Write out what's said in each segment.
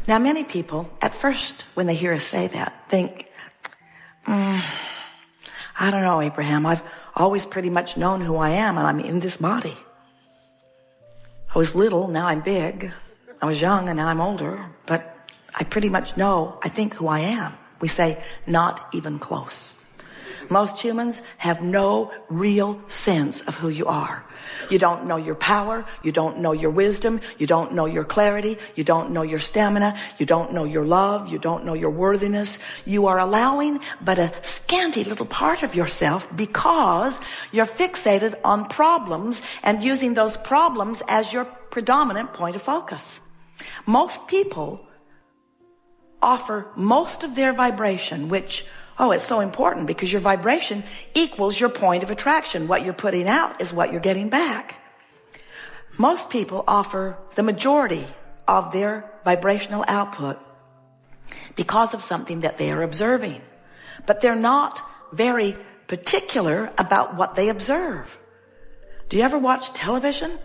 Now, many people, at first, when they hear us say that, think, I don't know, Abraham, I've always pretty much known who I am, and I'm in this body. I was little, now I'm big. I was young, and now I'm older. But I pretty much know, I think, who I am. We say, not even close. Most humans have no real sense of who you are. You don't know your power. You don't know your wisdom. You don't know your clarity. You don't know your stamina. You don't know your love. You don't know your worthiness. You are allowing but a scanty little part of yourself because you're fixated on problems and using those problems as your predominant point of focus. Most people offer most of their vibration, which, it's so important because your vibration equals your point of attraction. What you're putting out is what you're getting back. Most people offer the majority of their vibrational output because of something that they are observing. But they're not very particular about what they observe. Do you ever watch television?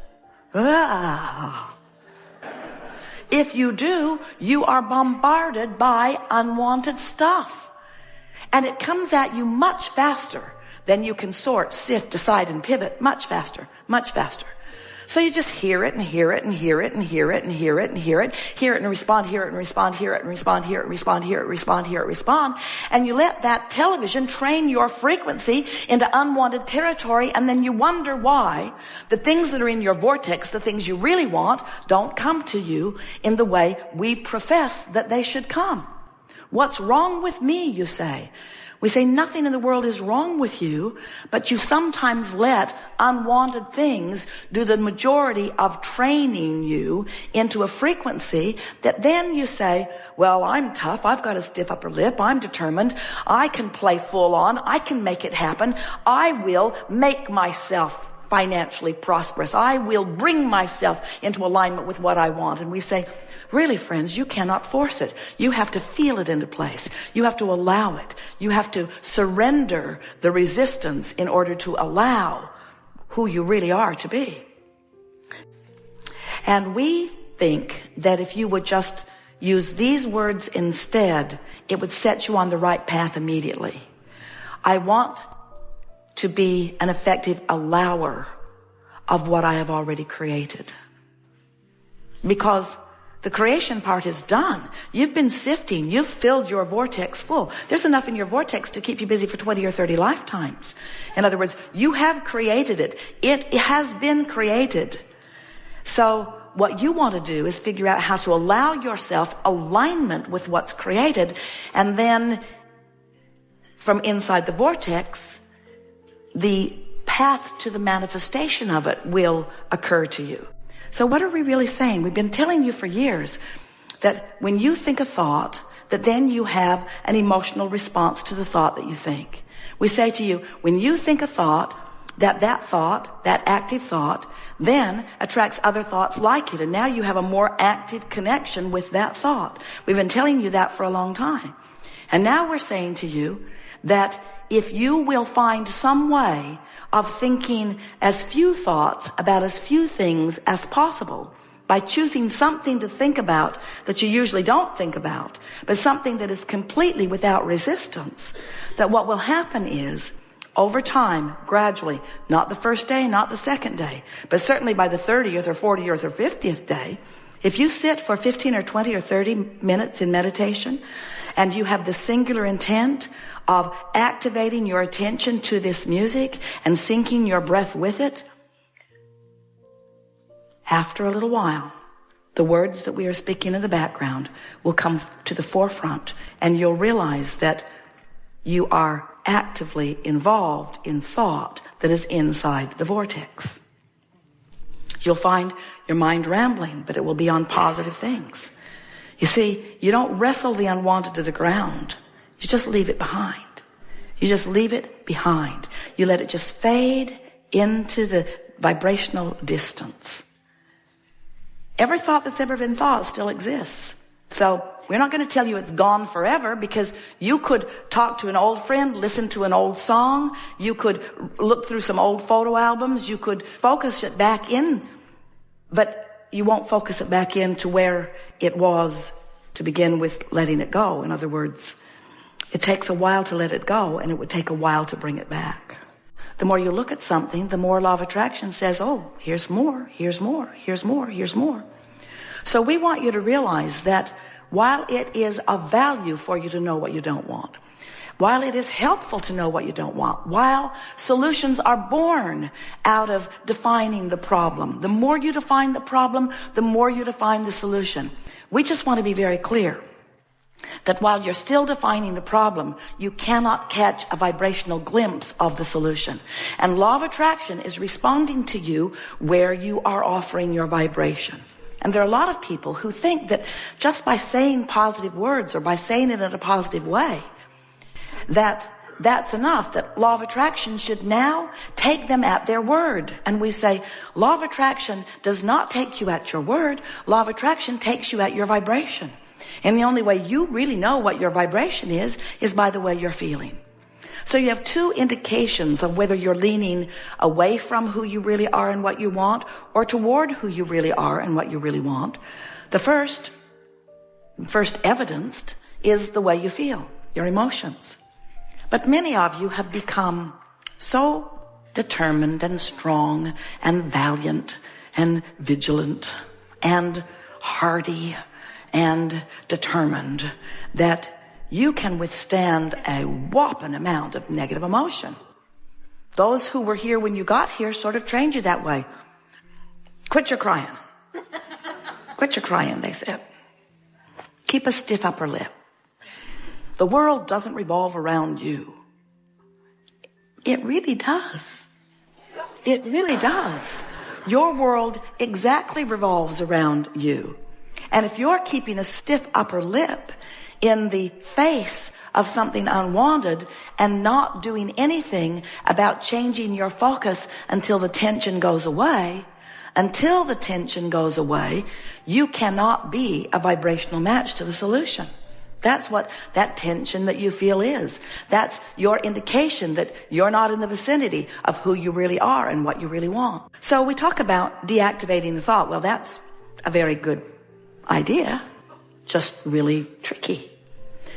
If you do, you are bombarded by unwanted stuff. And it comes at you much faster than you can sort, sift, decide, and pivot. Much faster, much faster. So you just hear it and hear it and hear it and hear it and hear it and hear it, hear it and respond, hear it and respond, hear it and respond, hear it and respond, hear it, respond, hear it, respond. And you let that television train your frequency into unwanted territory, and then you wonder why the things that are in your vortex, the things you really want, don't come to you in the way we profess that they should come. What's wrong with me, you say? We say nothing in the world is wrong with you, but you sometimes let unwanted things do the majority of training you into a frequency that then you say, well, I'm tough. I've got a stiff upper lip. I'm determined. I can play full on. I can make it happen. I will make myself financially prosperous. I will bring myself into alignment with what I want. And we say, really, friends, you cannot force it. You have to feel it into place. You have to allow it. You have to surrender the resistance in order to allow who you really are to be. And we think that if you would just use these words instead, it would set you on the right path immediately. I want to be an effective allower of what I have already created. Because the creation part is done. You've been sifting. You've filled your vortex full. There's enough in your vortex to keep you busy for 20 or 30 lifetimes. In other words, you have created it. It has been created. So what you want to do is figure out how to allow yourself alignment with what's created. And then from inside the vortex, the path to the manifestation of it will occur to you. So what are we really saying? We've been telling you for years that when you think a thought, that then you have an emotional response to the thought that you think. We say to you, when you think a thought, that active thought, then attracts other thoughts like it. And now you have a more active connection with that thought. We've been telling you that for a long time. And now we're saying to you that if you will find some way of thinking as few thoughts about as few things as possible, by choosing something to think about that you usually don't think about, but something that is completely without resistance, that what will happen is, over time, gradually, not the first day, not the second day, but certainly by the 30th or 40th or 50th day, if you sit for 15 or 20 or 30 minutes in meditation, and you have the singular intent of activating your attention to this music and syncing your breath with it, after a little while, the words that we are speaking in the background will come to the forefront, and you'll realize that you are actively involved in thought that is inside the vortex. You'll find your mind rambling, but it will be on positive things. You see, you don't wrestle the unwanted to the ground. You just leave it behind. You just leave it behind. You let it just fade into the vibrational distance. Every thought that's ever been thought still exists. So we're not going to tell you it's gone forever, because you could talk to an old friend, listen to an old song. You could look through some old photo albums. You could focus it back in, but you won't focus it back in to where it was to begin with letting it go. In other words, it takes a while to let it go, and it would take a while to bring it back. The more you look at something, the more law of attraction says, oh, here's more, here's more, here's more, here's more. So we want you to realize that while it is of value for you to know what you don't want, while it is helpful to know what you don't want, while solutions are born out of defining the problem, the more you define the problem, the more you define the solution. We just want to be very clear that while you're still defining the problem, you cannot catch a vibrational glimpse of the solution. And law of attraction is responding to you where you are offering your vibration. And there are a lot of people who think that just by saying positive words or by saying it in a positive way, that's enough, that law of attraction should now take them at their word. And we say, law of attraction does not take you at your word. Law of attraction takes you at your vibration. And the only way you really know what your vibration is by the way you're feeling. So you have two indications of whether you're leaning away from who you really are and what you want, or toward who you really are and what you really want. The first evidenced is the way you feel, your emotions. But many of you have become so determined and strong and valiant and vigilant and hardy and determined that you can withstand a whopping amount of negative emotion. Those who were here when you got here sort of trained you that way. Quit your crying. Quit your crying, they said. Keep a stiff upper lip. The world doesn't revolve around you. It really does. It really does. Your world exactly revolves around you. And if you're keeping a stiff upper lip in the face of something unwanted and not doing anything about changing your focus until the tension goes away, you cannot be a vibrational match to the solution. That's what that tension that you feel is. That's your indication that you're not in the vicinity of who you really are and what you really want. So we talk about deactivating the thought. Well, that's a very good idea, just really tricky.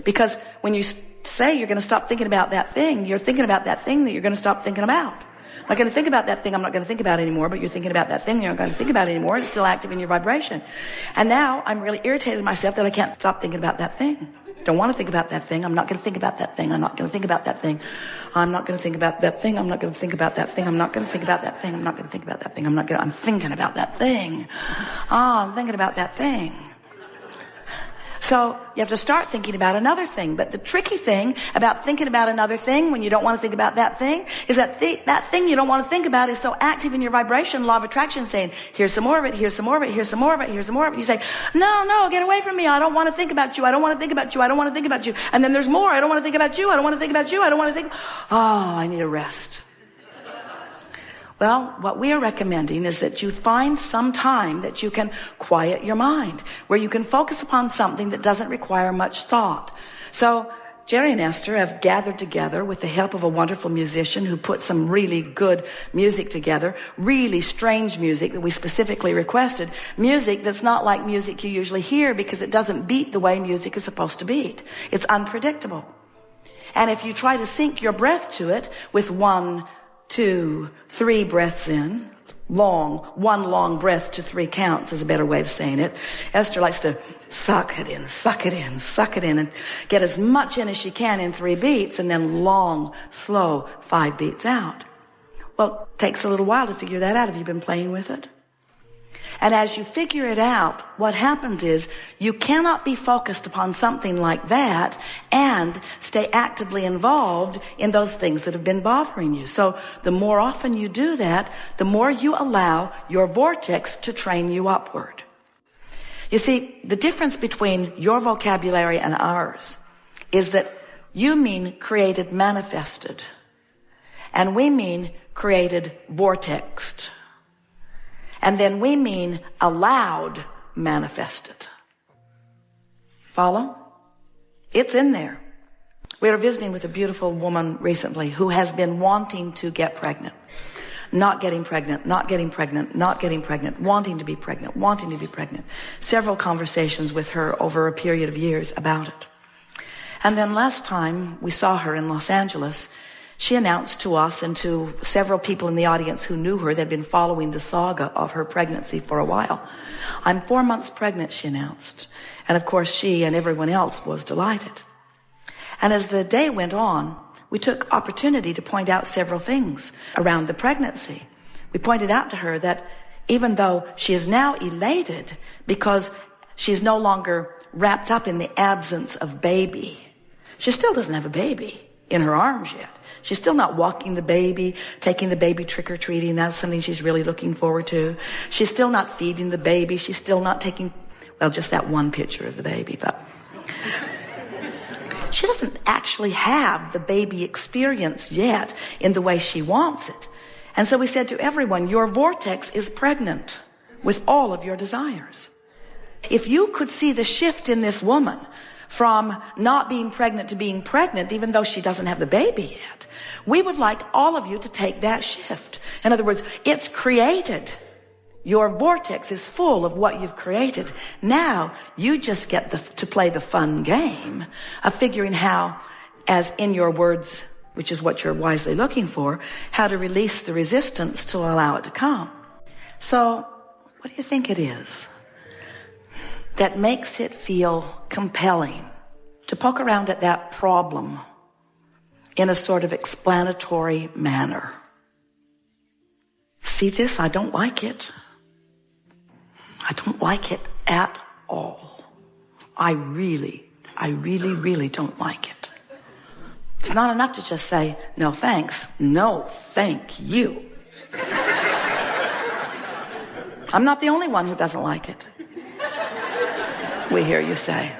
Because when you say you're going to stop thinking about that thing, you're thinking about that thing that you're going to stop thinking about. I'm not going to think about that thing I'm not going to think about anymore, but you're thinking about that thing you're not going to think about anymore. It's still active in your vibration. And now I'm really irritated with myself that I can't stop thinking about that thing. Don't want to think about that thing. I'm not going to think about that thing. I'm not going to think about that thing. I'm not going to think about that thing. I'm not going to think about that thing. I'm not going to think about that thing. I'm not going to think about that thing. I'm thinking about that thing. I'm thinking about that thing. So you have to start thinking about another thing. But the tricky thing about thinking about another thing when you don't want to think about that thing is that that thing you don't want to think about is so active in your vibration, law of attraction, saying, here's some more of it, here's some more of it, here's some more of it, here's some more of it. You say, no, get away from me. I don't want to think about you. I don't want to think about you. I don't want to think about you. And then there's more. I don't want to think about you. I don't want to think about you. I don't want to think. Oh, I need a rest. Well, what we are recommending is that you find some time that you can quiet your mind, where you can focus upon something that doesn't require much thought. So Jerry and Esther have gathered together with the help of a wonderful musician who put some really good music together, really strange music that we specifically requested, music that's not like music you usually hear because it doesn't beat the way music is supposed to beat. It's unpredictable. And if you try to sync your breath to it with 1, 2, 3 breaths in, one long breath to 3 counts is a better way of saying it. Esther likes to suck it in, and get as much in as she can in 3 beats, and then long, slow 5 beats out. Well, it takes a little while to figure that out. Have you been playing with it? And as you figure it out, what happens is you cannot be focused upon something like that and stay actively involved in those things that have been bothering you. So the more often you do that, the more you allow your vortex to train you upward. You see, the difference between your vocabulary and ours is that you mean created manifested, and we mean created vortexed. And then we mean allowed manifested. Follow? It's in there. We were visiting with a beautiful woman recently who has been wanting to get pregnant. not getting pregnant, not getting pregnant, not getting pregnant, wanting to be pregnant, wanting to be pregnant. Several conversations with her over a period of years about it. And then last time we saw her in Los Angeles, she announced to us and to several people in the audience who knew her, they'd been following the saga of her pregnancy for a while. I'm 4 months pregnant, she announced. And of course she and everyone else was delighted. And as the day went on, we took opportunity to point out several things around the pregnancy. We pointed out to her that even though she is now elated because she's no longer wrapped up in the absence of baby, she still doesn't have a baby in her arms yet. She's still not walking the baby, taking the baby trick-or-treating. That's something she's really looking forward to. She's still not feeding the baby. She's still not taking, well, just that one picture of the baby, but she doesn't actually have the baby experience yet in the way she wants it. And so we said to everyone, your vortex is pregnant with all of your desires. If you could see the shift in this woman from not being pregnant to being pregnant, even though she doesn't have the baby yet, we would like all of you to take that shift. In other words, it's created. Your vortex is full of what you've created. Now you just get to play the fun game of figuring how, as in your words, which is what you're wisely looking for, how to release the resistance to allow it to come. So what do you think it is that makes it feel compelling to poke around at that problem in a sort of explanatory manner? See this? I don't like it. I don't like it at all. I really don't like it. It's not enough to just say, no thanks. No, thank you. I'm not the only one who doesn't like it. We hear you say.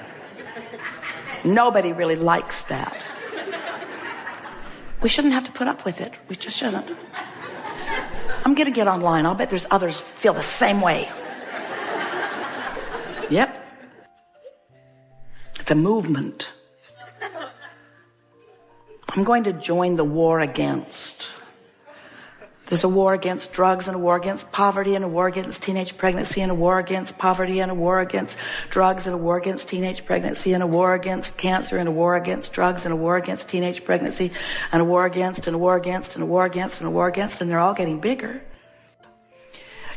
Nobody really likes that. We shouldn't have to put up with it. We just shouldn't. I'm going to get online. I'll bet there's others feel the same way. Yep. It's a movement. I'm going to join the war against. There's a war against drugs and a war against poverty and a war against teenage pregnancy and a war against poverty and a war against drugs and a war against teenage pregnancy and a war against cancer and a war against drugs and a war against teenage pregnancy and a war against and a war against and a war against and a war against, and they're all getting bigger.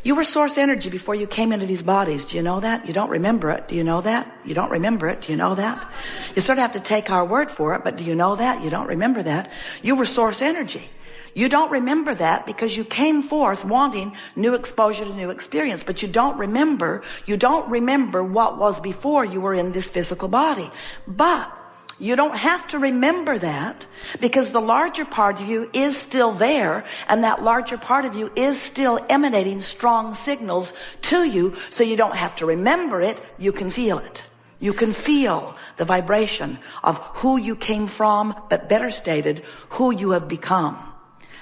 You were source energy before you came into these bodies. Do you know that? You don't remember it. Do you know that? You don't remember it. Do you know that? You sort of have to take our word for it, but do you know that? You don't remember that. You were source energy. You don't remember that because you came forth wanting new exposure to new experience, but you don't remember what was before you were in this physical body. But you don't have to remember that because the larger part of you is still there, and that larger part of you is still emanating strong signals to you, so you don't have to remember it, you can feel it. You can feel the vibration of who you came from, but better stated, who you have become.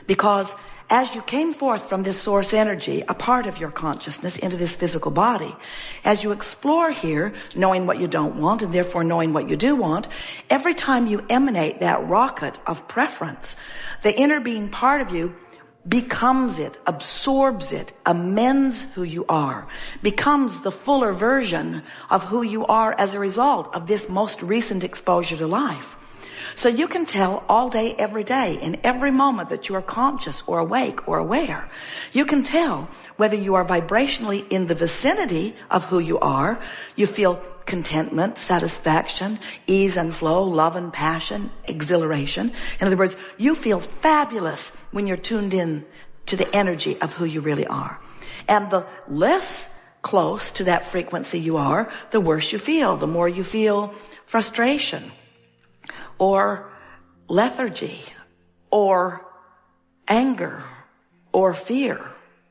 Because as you came forth from this source energy, a part of your consciousness, into this physical body, as you explore here, knowing what you don't want and therefore knowing what you do want, every time you emanate that rocket of preference, the inner being part of you becomes it, absorbs it, amends who you are, becomes the fuller version of who you are as a result of this most recent exposure to life. So you can tell all day, every day, in every moment that you are conscious or awake or aware. You can tell whether you are vibrationally in the vicinity of who you are. You feel contentment, satisfaction, ease and flow, love and passion, exhilaration. In other words, you feel fabulous when you're tuned in to the energy of who you really are. And the less close to that frequency you are, the worse you feel. The more you feel frustration, or lethargy, or anger, or fear,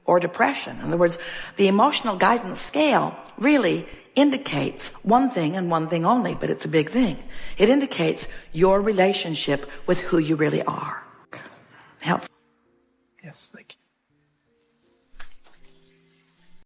or depression. In other words, the emotional guidance scale really indicates one thing and one thing only, but it's a big thing. It indicates your relationship with who you really are. Help? Yes, thank you.